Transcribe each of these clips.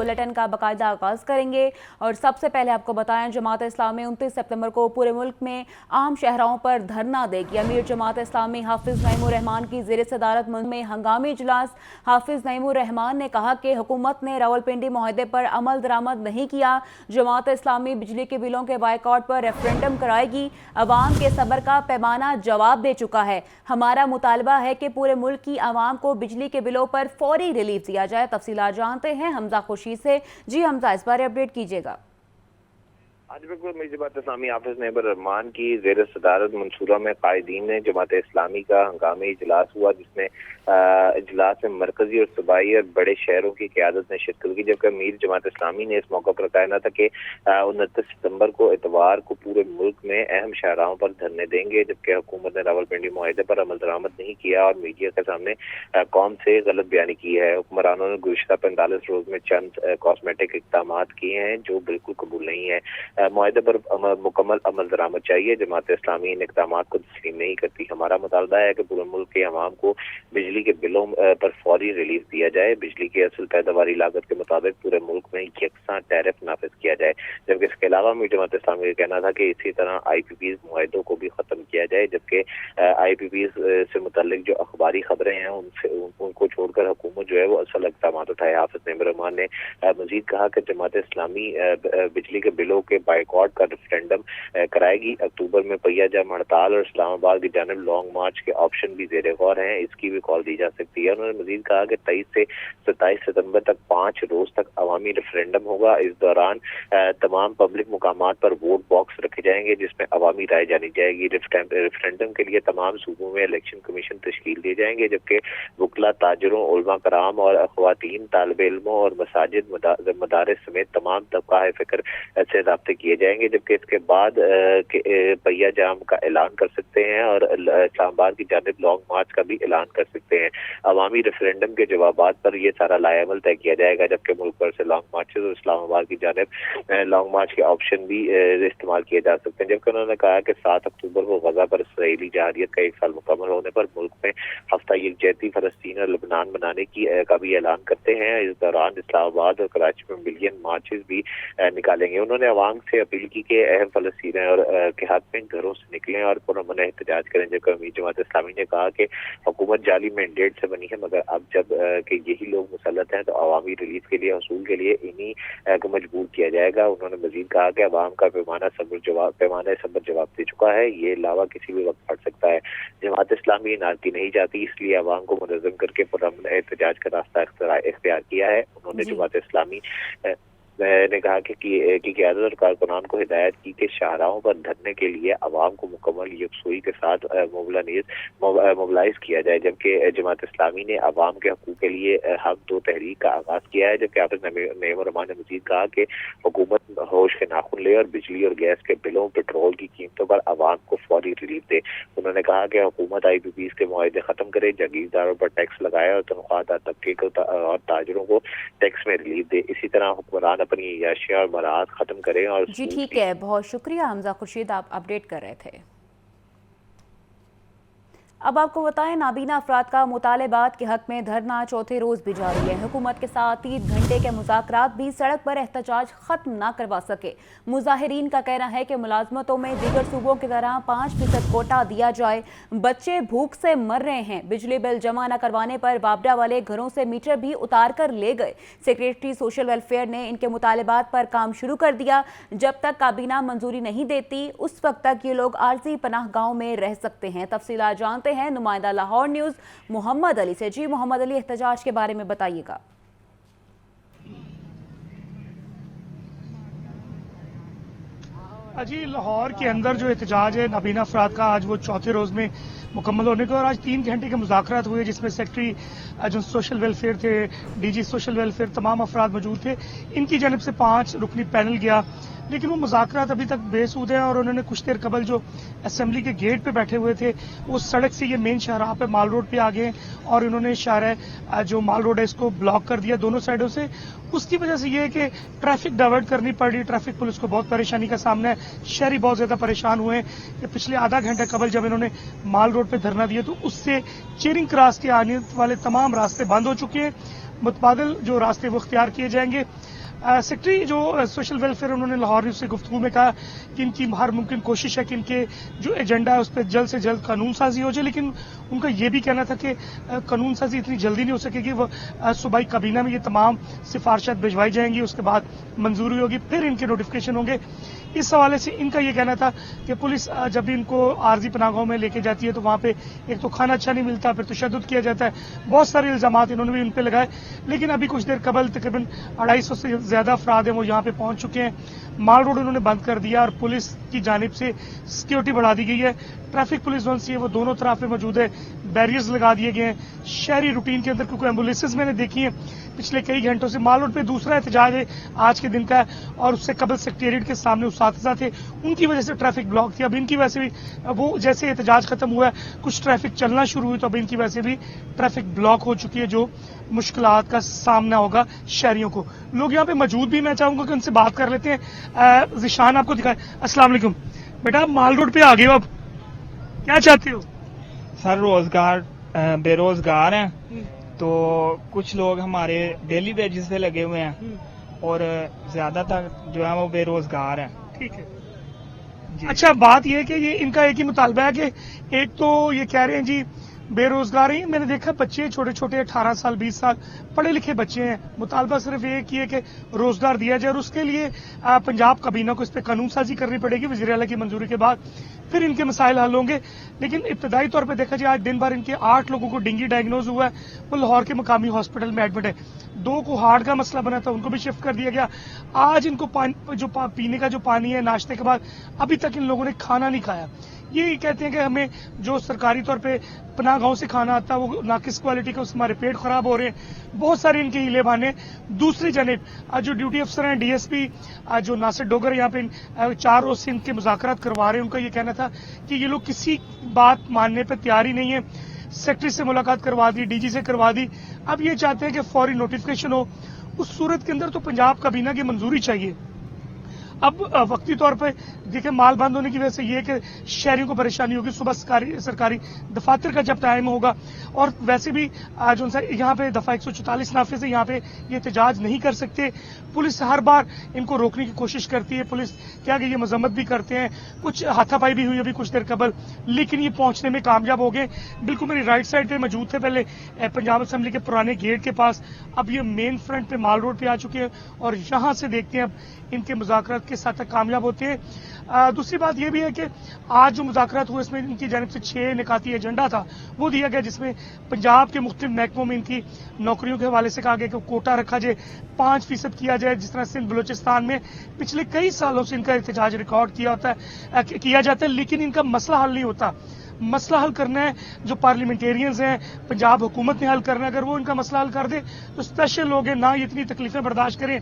Bulletin का बाकायदा आगाज करेंगे और सबसे पहले आपको बताएं, जमात इस्लामी 29 सितंबर को पूरे मुल्क में आम शहरों पर धरना देगी। अमीर जमात इस्लामी हाफिज नईमुर रहमान की ज़ेर सदारत में हंगामी इजलास। हाफिज नईमुर रहमान ने कहा कि हुकूमत ने रावलपिंडी मुआहदे पर अमल दरामद नहीं किया। जमात इस्लामी बिजली के बिलों के बाइकआउट पर रेफरेंडम कराएगी। अवाम के सब्र का पैमाना जवाब दे चुका है। हमारा मुतालबा है कि पूरे मुल्क की आवाम को बिजली के बिलों पर फौरी रिलीफ दिया जाए। तफसीलात जानते हैं हमजा खुर्शीद से। जी हमजा, इस बारे अपडेट कीजिएगा। आज बिल्कुल अमीर जमात इस्लामी हाफिज नईमुर रहमान की ज़ेर सदारत मंसूरा में कायदीन ने जमात इस्लामी का हंगामी इजलास हुआ, जिसमें इजलास में मरकजी और सूबाई और बड़े शहरों की क़यादत ने शिरकत की। जबकि अमीर जमात इस्लामी ने इस मौका पर कहना था कि 29 सितंबर को इतवार को पूरे मुल्क में अहम शाहराहों पर धरने देंगे, जबकि हुकूमत ने रावलपिंडी मुआहदे पर अमल दरामद नहीं किया और मीडिया के सामने कौम से गलत बयानी की है। हुक्मरानों ने गुज़िश्ता 45 रोज में चंद कॉस्मेटिक इक़दाम किए हैं जो बिल्कुल कबूल नहीं है। मुआहदे पर मुकम्मल अमल दरामद चाहिए। जमात इस्लामी इन इक़दामात को तस्लीम नहीं करती। हमारा मुतालबा है कि पूरे मुल्क के अवाम को बिजली के बिलों पर फौरी रिलीफ दिया जाए। बिजली की असल पैदावारी लागत के मुताबिक पूरे मुल्क में यकसा टैरिफ नाफिज किया जाए। जबकि इसके अलावा जमात इस्लामी का कहना था कि इसी तरह IPPs मुआहदों को भी खत्म किया जाए। जबकि IPPs से मुतल्लिक जो अखबारी खबरें हैं उनको छोड़कर हुकूमत जो है वो असल इक़दाम उठाए। हाफिज नईमुर रहमान ने मजीद कहा कि जमात इस्लामी बिजली के बिलों के बाइकआउट का रेफरेंडम कराएगी। अक्टूबर में पहिया जाम हड़ताल और इस्लामाबाद की जानिब लॉन्ग मार्च के ऑप्शन भी ज़ेर गौर हैं, इसकी भी कॉल दी जा सकती है। उन्होंने मजीद कहा कि 23 से 27 सितंबर तक 5 रोज तक अवामी रेफरेंडम होगा। इस दौरान तमाम पब्लिक मुकामात पर वोट बॉक्स रखे जाएंगे जिसमें अवामी राय जानी जाएगी। रेफरेंडम के लिए तमाम सूबों में इलेक्शन कमीशन तश्कील दिए जाएंगे, जबकि वकला, ताजरों, उलमा कराम और ख़वातीन, तालिब इल्मों और मसाजिद, मदारिस समेत तमाम तबका फ़िक्र से राब्ते किए जाएंगे। जबकि इसके बाद पहिया जाम का ऐलान कर सकते हैं और इस्लामाबाद की जानिब लॉन्ग मार्च का भी ऐलान कर सकते हैं। अवामी रेफरेंडम के जवाबात पर यह सारा लाएमल तय किया जाएगा। जबकि मुल्क भर से लॉन्ग मार्चेस और इस्लामाबाद की जानिब लॉन्ग मार्च के ऑप्शन भी इस्तेमाल किए जा सकते हैं। जबकि उन्होंने कहा कि 7 अक्टूबर को गजा पर इसराइली जहारियत का 1 साल मुकम्मल होने पर मुल्क में हफ्ता यकजहती फ़लस्तीन और लबनान बनाने का भी ऐलान करते हैं। इस दौरान इस्लामाबाद और कराची में मिलियन मार्चेस भी निकालेंगे। उन्होंने अवाम से अपील की कि अहम फ़लस्तीन और के हाथ में घरों से निकलें और पुरअमन एहतजाज करें। जबकि अमीर जमात इस्लामी ने कहा कि हुकूमत जाली मैंडेट से बनी है, मगर अब जब कि यही लोग मुसल्लत हैं तो अवामी रिलीफ के लिए, हसूल के लिए इन्हीं को मजबूर किया जाएगा। उन्होंने मजीद कहा कि अवाम का पैमाना सब्र जवाब दे चुका है, ये लावा किसी भी वक्त फट सकता है। जमात इस्लामी नारकी नहीं जाती, इसलिए अवाम को मुनज़्ज़म करके पुरअमन एहतजाज का रास्ता इख्तियार किया है। उन्होंने जमात इस्लामी ने कहा कि क़यादत और कारकुनान को हिदायत की कि शाहराहों पर धरने के लिए अवाम को मुकम्मल यकसुई के साथ मोबलाइज किया जाए। जबकि जमात इस्लामी ने अवाम के हकूक़ के लिए हम 2 तहरीक का आगाज़ किया है। जबकि हाफिज नईमुर रहमान ने मजीद कहा कि हुकूमत होश के नाखून ले और बिजली और गैस के बिलों, पेट्रोल की कीमतों पर अवाम को फौरी रिलीफ दे। उन्होंने कहा कि हुकूमत IPPs के मुआहदे ख़त्म करे, जागीरदारों पर टैक्स लगाए और तनख्वाहदार तबके को और ताजरों को टैक्स में रिलीफ दे। इसी तरह हुक्मरान अपनी याशिया और मराहत खत्म करें। और जी ठीक है, बहुत शुक्रिया हमजा खुर्शीद, आप अपडेट कर रहे थे। अब आपको बताएं, नाबीना अफराद का मुतालबात के हक में धरना चौथे रोज भी जारी है। हुकूमत के साथ 3 घंटे के मुज़ाकरात भी सड़क पर एहतजाज खत्म ना करवा सके। मुजाहिरीन का कहना है कि मुलाजमतों में दीगर सूबों की तरह 5% कोटा दिया जाए। बच्चे भूख से मर रहे हैं। बिजली बिल जमा न करवाने पर वापडा वाले घरों से मीटर भी उतार कर ले गए। सेक्रेटरी सोशल वेलफेयर ने इनके मुतालबात पर काम शुरू कर दिया। जब तक काबीना मंजूरी नहीं देती उस वक्त तक ये लोग आर्जी पनाह गाँव में रह सकते हैं। तफसीलात जानते हैं नुमाइंदा लाहौर न्यूज़ मोहम्मद अली से। जी मोहम्मद अली, एहतजाज के बारे में बताइएगा। जी, लाहौर के अंदर जो एहतजाज है नाबीना अफराद का, आज वो चौथे रोज में मुकम्मल होने को, और आज 3 घंटे के मुज़ाकरात हुए जिसमें सेक्रेटरी जो सोशल वेलफेयर थे, DG सोशल वेलफेयर, तमाम अफराद मौजूद थे। इनकी जानिब से 5 रुकनी पैनल गया, लेकिन वो मुज़ाकरात अभी तक बेसूद हैं। और उन्होंने कुछ देर कबल जो असेंबली के गेट पे बैठे हुए थे वो सड़क से ये मेन शाहराह पे माल रोड पे आ गए और इन्होंने शाहराह जो माल रोड है इसको ब्लॉक कर दिया दोनों साइडों से। उसकी वजह से ये है कि ट्रैफिक डाइवर्ट करनी पड़ रही, ट्रैफिक पुलिस को बहुत परेशानी का सामना है। शहरी बहुत ज्यादा परेशान हुए कि पिछले आधा घंटा कबल जब इन्होंने माल रोड पे धरना दिया तो उससे चेरिंग क्रॉस के आने वाले तमाम रास्ते बंद हो चुके हैं। मुतबादिल जो रास्ते वो इख्तियार किए जाएंगे। सेक्रेटरी जो सोशल वेलफेयर उन्होंने लाहौर न्यूज़ से गुफ्तगू में कहा कि इनकी हर मुमकिन कोशिश है कि इनके जो एजेंडा है उस पर जल्द से जल्द कानून साजी हो जाए, लेकिन उनका ये भी कहना था कि कानून साजी इतनी जल्दी नहीं हो सकेगी। वो सूबाई काबीना में ये तमाम सिफारिशात भिजवाई जाएंगी, उसके बाद मंजूरी होगी, फिर इनके नोटिफिकेशन होंगे। इस हवाले से इनका ये कहना था कि पुलिस जब भी इनको आरजी पनाहगाहों में लेके जाती है तो वहाँ पे एक तो खाना अच्छा नहीं मिलता, फिर तशद्दुद किया जाता है, बहुत सारे इल्जामात इन्होंने भी उन पे लगाए। लेकिन अभी कुछ देर कबल तकरीबन 250 से ज्यादा अफराद हैं वो यहाँ पे पहुंच चुके हैं। माल रोड उन्होंने बंद कर दिया और पुलिस की जानिब से सिक्योरिटी बढ़ा दी गई है। ट्रैफिक पुलिस जोन सी है वो दोनों तरफ में मौजूद है, बैरियर्स लगा दिए गए हैं। शहरी रूटीन के अंदर क्योंकि एम्बुलेंसेज मैंने देखी हैं पिछले कई घंटों से। माल रोड पे दूसरा एहतजाज है आज के दिन का, और उससे कबल सेक्रेटेरिएट के सामने उसातिज़ा थे, उनकी वजह से ट्रैफिक ब्लॉक थी। अब इनकी वजह से भी वो जैसे एहतजाज खत्म हुआ है कुछ ट्रैफिक चलना शुरू हुई, तो अब इनकी वजह से भी ट्रैफिक ब्लॉक हो चुकी है, जो मुश्किलात का सामना होगा शहरियों को। लोग यहाँ पे मौजूद भी, मैं चाहूंगा कि उनसे बात कर लेते हैं। ज़िशान आपको दिखाए। अस्सलाम वालेकुम बेटा, आप माल रोड पे आ गए हो, अब क्या चाहते हो? सर रोजगार, बेरोजगार हैं, तो कुछ लोग हमारे डेली वेजेस पे लगे हुए हैं और ज्यादातर जो है वो बेरोजगार हैं। ठीक है। अच्छा, बात यह है कि ये इनका एक ही मुतालबा है कि एक तो ये कह रहे हैं जी बेरोजगार ही, मैंने देखा बच्चे छोटे छोटे 18 साल 20 साल पढ़े लिखे बच्चे हैं। मुतालबा सिर्फ ये है कि रोजगार दिया जाए और उसके लिए पंजाब काबीना को इस पर कानून साजी करनी पड़ेगी वज़ीर आला की मंजूरी के बाद, फिर इनके मसाइल हल होंगे। लेकिन इब्तदाई तौर पर देखा जाए आज दिन भर इनके 8 लोगों को डेंगू डायग्नोज हुआ है, वो लाहौर के मकामी हॉस्पिटल में एडमिट है। 2 को हार्ट का मसला बना था, उनको भी शिफ्ट कर दिया गया। आज इनको पीने का जो पानी है नाश्ते के बाद अभी तक इन लोगों ने खाना नहीं खाया। ये कहते हैं कि हमें जो सरकारी तौर पे पनाहगाहों से खाना आता है वो नाकिस क्वालिटी का, उससे हमारे पेट खराब हो रहे हैं। बहुत सारे इनके हीले बहाने। दूसरी जानिब जो ड्यूटी अफसर हैं डीएसपी जो नासिर डोगर यहाँ पे 4 रोज से इनके मुज़ाकरात करवा रहे हैं, उनका ये कहना था कि ये लोग किसी बात मानने पर तैयार ही नहीं है। सेक्रेटरी से मुलाकात करवा दी, डीजी से करवा दी, अब ये चाहते हैं कि फौरी नोटिफिकेशन हो। उस सूरत के अंदर तो पंजाब काबीना की मंजूरी चाहिए। अब वक्ती तौर पे देखिए माल बंद होने की वजह से ये कि शहरियों को परेशानी होगी। सुबह सरकारी दफातर का जब टाइम होगा, और वैसे भी जो यहाँ पे दफा 144 नाफे से यहाँ पे ये एहतजाज नहीं कर सकते। पुलिस हर बार इनको रोकने की कोशिश करती है, पुलिस क्या कि ये मजम्मत भी करते हैं, कुछ हाथापाई भी हुई अभी कुछ देर कबल, लेकिन ये पहुंचने में कामयाब हो गए। बिल्कुल मेरी राइट साइड पे मौजूद थे पहले पंजाब असेंबली के पुराने गेट के पास, अब ये मेन फ्रंट पे माल रोड पे आ चुके हैं और यहां से देखते हैं अब इनके मुज़ाकरात के साथ कामयाब होते हैं। दूसरी बात यह भी है कि आज जो मुज़ाकरात हुए इसमें इनकी जानिब से 6 निकाती एजेंडा था वो दिया गया, जिसमें पंजाब के मुख्तलिफ महकमों में इनकी नौकरियों के हवाले से कहा गया कि कोटा रखा जाए, 5% किया जाए, जिस तरह सिंध बलोचिस्तान में पिछले कई सालों से इनका एहतजाज रिकॉर्ड किया जाता है, लेकिन इनका मसला हल नहीं होता। मसला हल करना है जो पार्लियामेंटेरियंस हैं, पंजाब हुकूमत ने हल करना है। अगर वो इनका मसला हल कर दे तो स्पेशल लोग हैं ना, ये इतनी तकलीफें बर्दाश्त करें।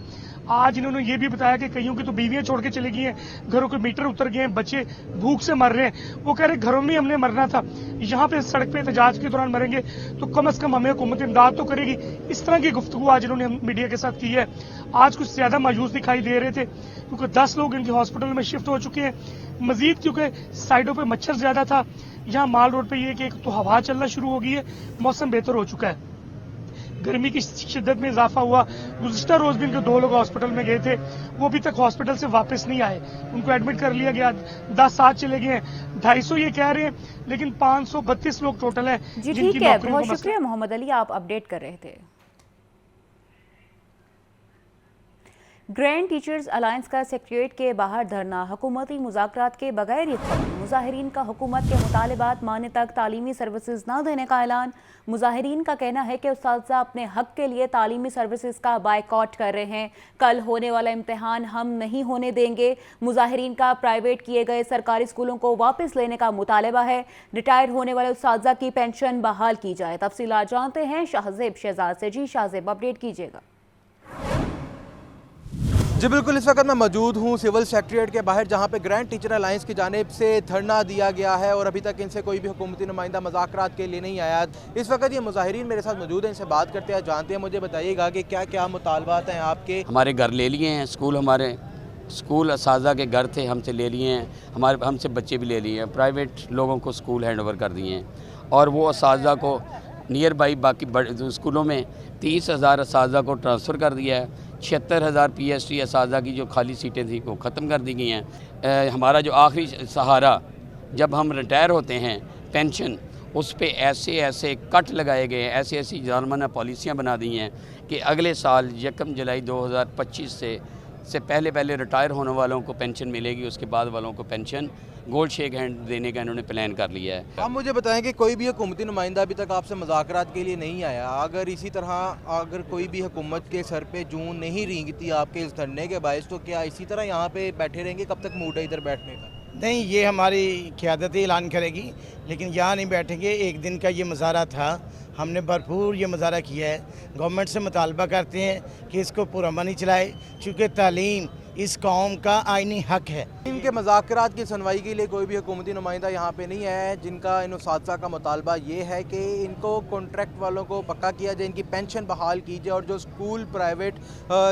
आज इन्होंने ये भी बताया कि कईयों की तो बीवियां छोड़ के चली गई हैं, घरों के मीटर उतर गए हैं, बच्चे भूख से मर रहे हैं। वो कह रहे घरों में हमने मरना था, यहाँ पे सड़क पे एहतजाज के दौरान मरेंगे तो कम से कम हमें हुकूमत इमदाद तो करेगी। इस तरह की गुफ्तगू आज इन्होंने मीडिया के साथ की है। आज कुछ ज्यादा मायूस दिखाई दे रहे थे क्योंकि 10 लोग इनके हॉस्पिटल में शिफ्ट हो चुके हैं। मजीद क्योंकि साइडों पे मच्छर ज्यादा था, यहाँ माल रोड पे ये कि एक तो हवा चलना शुरू हो गई है, मौसम बेहतर हो चुका है, गर्मी की शिद्दत में इजाफा हुआ। गुज़िश्ता रोज भी इनके 2 लोग हॉस्पिटल में गए थे, वो अभी तक हॉस्पिटल से वापस नहीं आए, उनको एडमिट कर लिया गया, 10 आज चले गए हैं। 250 ये कह रहे हैं, लेकिन 532 लोग टोटल हैं जी। जिनकी ठीक है, नौकरियों बहुत का शुक्रिया मोहम्मद अली, आप अपडेट कर रहे थे। ग्रैंड टीचर्स अलायंस का सेक्रेटेरिएट के बाहर धरना, हुकूमती मुज़ाकरात के बगैर ही खत्म। मुज़ाहिरीन का हुकूमत के मुतालिबात मानने तक तालीमी सर्विसेज न देने का ऐलान। मुज़ाहिरीन का कहना है कि उस्ताज़ा अपने हक के लिए तालीमी सर्विसेज का बायकॉट कर रहे हैं। कल होने वाला इम्तिहान हम नहीं होने देंगे। मुज़ाहिरीन का प्राइवेट किए गए सरकारी स्कूलों को वापस लेने का मुतालबा है। रिटायर होने वाले उस्ताज़ा की पेंशन बहाल की जाए। तफसीलात जानते हैं शाहजेब शहजाद से। जी शाहजेब, अपडेट कीजिएगा। जी बिल्कुल, इस वक्त मैं मौजूद हूँ सिविल सेक्रेटेरिएट के बाहर, जहाँ पे ग्रैंड टीचर अलायंस की जानिब से धरना दिया गया है और अभी तक इनसे कोई भी हुकूमती नुमाइंदा मुज़ाकरात के लिए नहीं आया। इस वक्त ये मुज़ाहिरीन मेरे साथ मौजूद हैं, इनसे बात करते हैं, जानते हैं। मुझे बताइएगा कि क्या क्या मुतालबात हैं आपके? हमारे घर ले लिए हैं, हमारे स्कूल असाज़ा के घर थे, हमसे ले लिए हैं, हमसे बच्चे भी ले लिए हैं, प्राइवेट लोगों को स्कूल हैंड ओवर कर दिए हैं और वो असाज़ा को नियर बाई बाकी स्कूलों में 30,000 असातिज़ा को ट्रांसफ़र कर दिया है। 76,000 PhD असातिज़ा की जो खाली सीटें थी वो ख़त्म कर दी गई हैं। हमारा जो आखिरी सहारा, जब हम रिटायर होते हैं पेंशन, उस पे ऐसे कट लगाए गए हैं, ऐसी जालमाना पॉलिसियाँ बना दी हैं कि अगले साल 1 जुलाई 2025 से पहले रिटायर होने वालों को पेंशन मिलेगी, उसके बाद वालों को पेंशन गोल्ड शेक हैंड देने का इन्होंने प्लान कर लिया है। आप मुझे बताएं कि कोई भी हुकूमती नुमाइंदा अभी तक आपसे मुज़ाकरात के लिए नहीं आया। अगर इसी तरह अगर कोई भी हुकूमत के सर पे जून नहीं रेंगती आपके इस धरने के बायस, तो क्या इसी तरह यहाँ पे बैठे रहेंगे? कब तक मूड है इधर बैठने का? नहीं, ये हमारी क़यादत ही ऐलान करेगी, लेकिन यहाँ नहीं बैठेंगे। एक दिन का ये मुज़ाहरा था, हमने भरपूर ये मुज़ाहरा किया है। गवर्नमेंट से मुतालबा करते हैं कि इसको पुरअमन ही चलाए, चूँकि तालीम इस कौम का आइनी हक है। इनके मुज़ाकरात की सुनवाई के लिए कोई भी हुकूमती नुमाइंदा यहाँ पे नहीं आया है, जिनका इन उस्ताज़ा का मुतालबा ये है कि इनको कॉन्ट्रैक्ट वालों को पक्का किया जाए, इनकी पेंशन बहाल की जाए और जो स्कूल प्राइवेट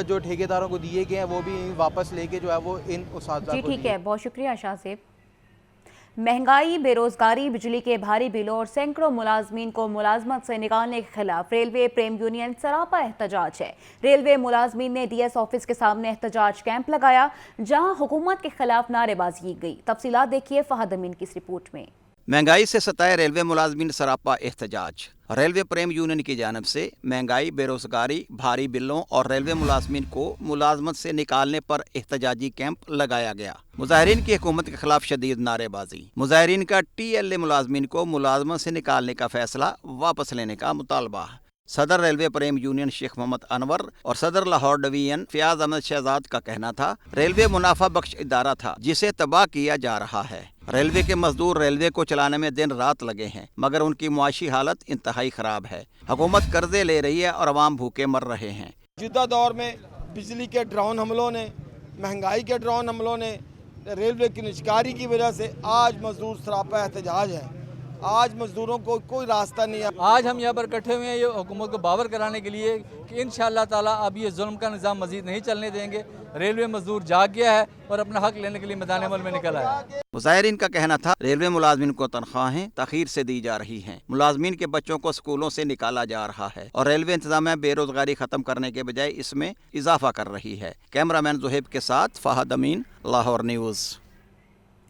जो ठेकेदारों को दिए गए हैं वो भी वापस लेके जो है वो इन उस्ताज़ा जी को ठीक है, बहुत शुक्रिया शाहज़ेब। महंगाई, बेरोजगारी, बिजली के भारी बिलों और सैकड़ों मुलाजमीन को मुलाजमत से निकालने के खिलाफ रेलवे प्रेम यूनियन सरापा एहतजाज है। रेलवे मुलाजमीन ने DS ऑफिस के सामने एहतजाज कैंप लगाया, जहां हुकूमत के खिलाफ नारेबाजी की गई। तफसीलात देखिए फहद अमीन की इस रिपोर्ट में। महंगाई से सताए रेलवे मुलाजमीन सरापा एहतजाज। रेलवे प्रेम यूनियन की जानिब से महंगाई, बेरोजगारी, भारी बिलों और रेलवे मुलाजमीन को मुलाजमत से निकालने पर एहतजाजी कैंप लगाया गया। मुजाहिरीन की हुकूमत के खिलाफ शदीद नारेबाजी। मुजाहिरीन का TLA मुलाजमीन को मुलाजमत से निकालने का फैसला वापस लेने का मुतालबा। सदर रेलवे प्रेम यूनियन शेख मोहम्मद अनवर और सदर लाहौर डिवीजन फयाज अहमद शहजाद का कहना था, रेलवे मुनाफा बख्श इदारा था जिसे तबाह किया जा रहा है। रेलवे के मजदूर रेलवे को चलाने में दिन रात लगे हैं, मगर उनकी मुआशी हालत इंतहाई खराब है। हुकूमत कर्जे ले रही है और अवाम भूखे मर रहे हैं। मौजूदा दौर में बिजली के ड्रोन हमलों ने, महंगाई के ड्रोन हमलों ने, रेलवे की निजकारी की वजह से आज मजदूर सरापा एहतजाज है। आज मजदूरों को कोई रास्ता नहीं है। आज हम यहाँ पर इकट्ठे हुए हैं ये हुकूमत को बावर कराने के लिए कि इंशाअल्लाह ताला अब ये जुल्म का निज़ाम मजीद नहीं चलने देंगे। रेलवे मजदूर जाग गया है और अपना हक लेने के लिए मैदान अमल में निकल आया है। मुजाहिरीन का कहना था, रेलवे मुलाजमीन को तनख्वाहें तखीर से दी जा रही हैं, मुलाजमीन के बच्चों को स्कूलों से निकाला जा रहा है और रेलवे इंतजामिया बेरोजगारी खत्म करने के बजाय इसमें इजाफा कर रही है। कैमरामैन जुहेब के साथ फहद अमीन, लाहौर न्यूज़।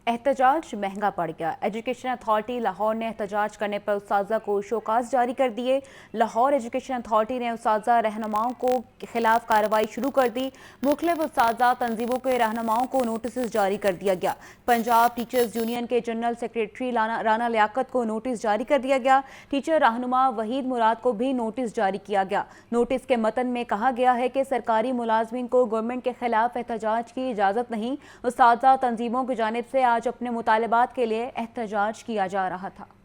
एहतजाज महंगा पड़ गया। एजुकेशन अथॉरिटी लाहौर ने एहतजाज करने पर उस्ताज़ा को शोकास जारी कर दिए। लाहौर एजुकेशन अथॉरिटी ने उस्ताज़ा रहनुमाओं को खिलाफ कार्रवाई शुरू कर दी। मुख्तलिफ उस्ताज़ा तंजीमों के रहनुमाओं को नोटिस जारी कर दिया गया। पंजाब टीचर्स यूनियन के जनरल सेक्रेटरी राना लियाकत को नोटिस जारी कर दिया गया। टीचर रहनुमा वहीद मुराद को भी नोटिस जारी किया गया। नोटिस के मतन में कहा गया है कि सरकारी मुलाजमीन को गवर्नमेंट के खिलाफ एहतजाज की इजाज़त नहीं। उस्ताज़ा तंजीमों की जानिब से आज अपने मुतालबात के लिए एहतजाज किया जा रहा था।